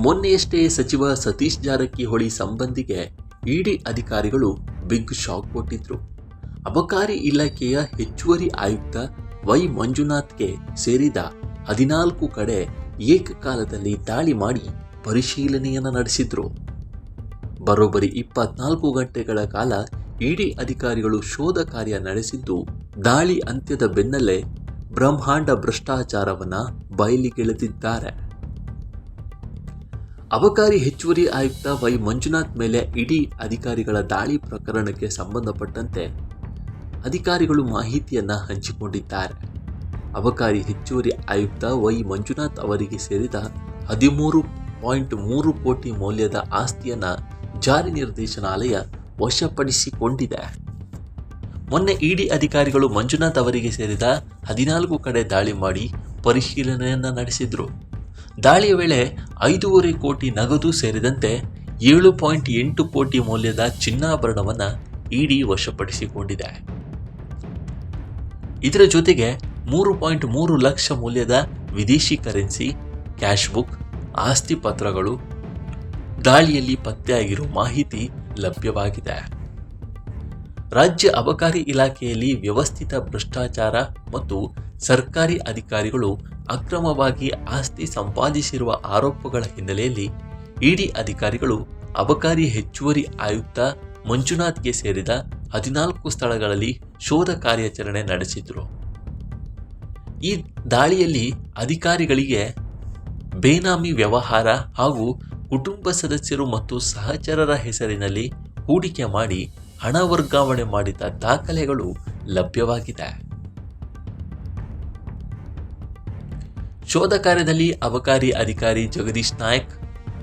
ಮೊನ್ನೆಯಷ್ಟೇ ಸಚಿವ ಸತೀಶ್ ಜಾರಕಿಹೊಳಿ ಸಂಬಂಧಿಗೆ ಇಡಿ ಅಧಿಕಾರಿಗಳು ಬಿಗ್ ಶಾಕ್ ಕೊಟ್ಟಿದ್ರು. ಅಬಕಾರಿ ಇಲಾಖೆಯ ಹೆಚ್ಚುವರಿ ಆಯುಕ್ತ ವೈ ಮಂಜುನಾಥ್ಗೆ ಸೇರಿದ 14 ಕಡೆ ಏಕಕಾಲದಲ್ಲಿ ದಾಳಿ ಮಾಡಿ ಪರಿಶೀಲನೆಯನ್ನು ನಡೆಸಿದ್ರು. ಬರೋಬ್ಬರಿ 24 ಗಂಟೆಗಳ ಕಾಲ ಇಡಿ ಅಧಿಕಾರಿಗಳು ಶೋಧ ಕಾರ್ಯ ನಡೆಸಿದ್ದು, ದಾಳಿ ಅಂತ್ಯದ ಬೆನ್ನಲ್ಲೇ ಬ್ರಹ್ಮಾಂಡ ಭ್ರಷ್ಟಾಚಾರವನ್ನ ಬಯಲಿಗೆಳೆದಿದ್ದಾರೆ. ಅಬಕಾರಿ ಹೆಚ್ಚುವರಿ ಆಯುಕ್ತ ವೈ ಮಂಜುನಾಥ್ ಮೇಲೆ ಇಡಿ ಅಧಿಕಾರಿಗಳ ದಾಳಿ ಪ್ರಕರಣಕ್ಕೆ ಸಂಬಂಧಪಟ್ಟಂತೆ ಅಧಿಕಾರಿಗಳು ಮಾಹಿತಿಯನ್ನ ಹಂಚಿಕೊಂಡಿದ್ದಾರೆ. ಅಬಕಾರಿ ಹೆಚ್ಚುವರಿ ಆಯುಕ್ತ ವೈ ಮಂಜುನಾಥ್ ಅವರಿಗೆ ಸೇರಿದ 13.3 ಕೋಟಿ ಮೌಲ್ಯದ ಆಸ್ತಿಯನ್ನ ಜಾರಿ ನಿರ್ದೇಶನಾಲಯ ವಶಪಡಿಸಿಕೊಂಡಿದೆ. ಮೊನ್ನೆ ಇಡಿ ಅಧಿಕಾರಿಗಳು ಮಂಜುನಾಥ್ ಅವರಿಗೆ ಸೇರಿದ 14 ಕಡೆ ದಾಳಿ ಮಾಡಿ ಪರಿಶೀಲನೆಯನ್ನ ನಡೆಸಿದ್ರು. ದಾಳಿಯ ವೇಳೆ 5.5 ಕೋಟಿ ನಗದು ಸೇರಿದಂತೆ 7.8 ಕೋಟಿ ಮೌಲ್ಯದ ಚಿನ್ನಾಭರಣವನ್ನು ಇಡಿ ವಶಪಡಿಸಿಕೊಂಡಿದೆ. ಇದರ ಜೊತೆಗೆ 3.3 ಲಕ್ಷ ಮೌಲ್ಯದ ವಿದೇಶಿ ಕರೆನ್ಸಿ, ಕ್ಯಾಶ್ ಬುಕ್, ಆಸ್ತಿ ಪತ್ರಗಳು ದಾಳಿಯಲ್ಲಿ ಪತ್ತೆಯಾಗಿರುವ ಮಾಹಿತಿ ಲಭ್ಯವಾಗಿದೆ. ರಾಜ್ಯ ಅಬಕಾರಿ ಇಲಾಖೆಯಲ್ಲಿ ವ್ಯವಸ್ಥಿತ ಭ್ರಷ್ಟಾಚಾರ ಮತ್ತು ಸರ್ಕಾರಿ ಅಧಿಕಾರಿಗಳು ಅಕ್ರಮವಾಗಿ ಆಸ್ತಿ ಸಂಪಾದಿಸಿರುವ ಆರೋಪಗಳ ಹಿನ್ನೆಲೆಯಲ್ಲಿ ಇಡಿ ಅಧಿಕಾರಿಗಳು ಅಬಕಾರಿ ಹೆಚ್ಚುವರಿ ಆಯುಕ್ತ ಮಂಜುನಾಥ್ಗೆ ಸೇರಿದ 14 ಸ್ಥಳಗಳಲ್ಲಿ ಶೋಧ ಕಾರ್ಯಾಚರಣೆ ನಡೆಸಿದ್ರು. ಈ ದಾಳಿಯಲ್ಲಿ ಅಧಿಕಾರಿಗಳಿಗೆ ಬೇನಾಮಿ ವ್ಯವಹಾರ ಹಾಗೂ ಕುಟುಂಬ ಸದಸ್ಯರು ಮತ್ತು ಸಹಚರರ ಹೆಸರಿನಲ್ಲಿ ಹೂಡಿಕೆ ಮಾಡಿ ಹಣ ವರ್ಗಾವಣೆ ಮಾಡಿದ ದಾಖಲೆಗಳು ಲಭ್ಯವಾಗಿದೆ. ಶೋಧ ಕಾರ್ಯದಲ್ಲಿ ಅಬಕಾರಿ ಅಧಿಕಾರಿ ಜಗದೀಶ್ ನಾಯಕ್,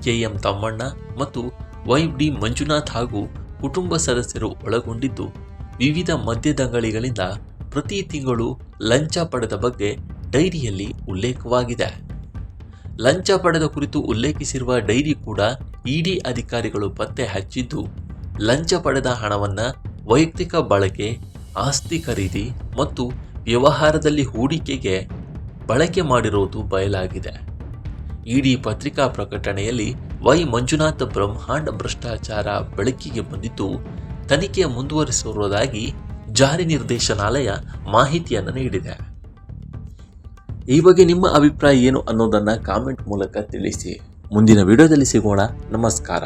ಕೆಎಂ ತಮ್ಮಣ್ಣ ಮತ್ತು ವೈಡಿ ಮಂಜುನಾಥ್ ಹಾಗೂ ಕುಟುಂಬ ಸದಸ್ಯರು ಒಳಗೊಂಡಿದ್ದು, ವಿವಿಧ ಮದ್ಯದಂಗಡಿಗಳಿಂದ ಪ್ರತಿ ತಿಂಗಳು ಲಂಚ ಪಡೆದ ಬಗ್ಗೆ ಡೈರಿಯಲ್ಲಿ ಉಲ್ಲೇಖವಾಗಿದೆ. ಲಂಚ ಪಡೆದ ಕುರಿತು ಉಲ್ಲೇಖಿಸಿರುವ ಡೈರಿ ಕೂಡ ಇಡಿ ಅಧಿಕಾರಿಗಳು ಪತ್ತೆ ಹಚ್ಚಿದ್ದು, ಲಂಚ ಪಡೆದ ಹಣವನ್ನು ವೈಯಕ್ತಿಕ ಬಳಕೆ, ಆಸ್ತಿ ಖರೀದಿ ಮತ್ತು ವ್ಯವಹಾರದಲ್ಲಿ ಹೂಡಿಕೆಗೆ ಬಳಕೆ ಮಾಡಿರುವುದು ಬಯಲಾಗಿದೆ. ಇಡಿ ಪತ್ರಿಕಾ ಪ್ರಕಟಣೆಯಲ್ಲಿ ವೈ ಮಂಜುನಾಥ್ ಬ್ರಹ್ಮಾಂಡ ಭ್ರಷ್ಟಾಚಾರ ಬೆಳಕಿಗೆ ಬಂದಿದ್ದು, ತನಿಖೆ ಮುಂದುವರಿಸಿರುವುದಾಗಿ ಜಾರಿ ನಿರ್ದೇಶನಾಲಯ ಮಾಹಿತಿಯನ್ನು ನೀಡಿದೆ. ಈ ಬಗ್ಗೆ ನಿಮ್ಮ ಅಭಿಪ್ರಾಯ ಏನು ಅನ್ನೋದನ್ನು ಕಾಮೆಂಟ್ ಮೂಲಕ ತಿಳಿಸಿ. ಮುಂದಿನ ವಿಡಿಯೋದಲ್ಲಿ ಸಿಗೋಣ. ನಮಸ್ಕಾರ.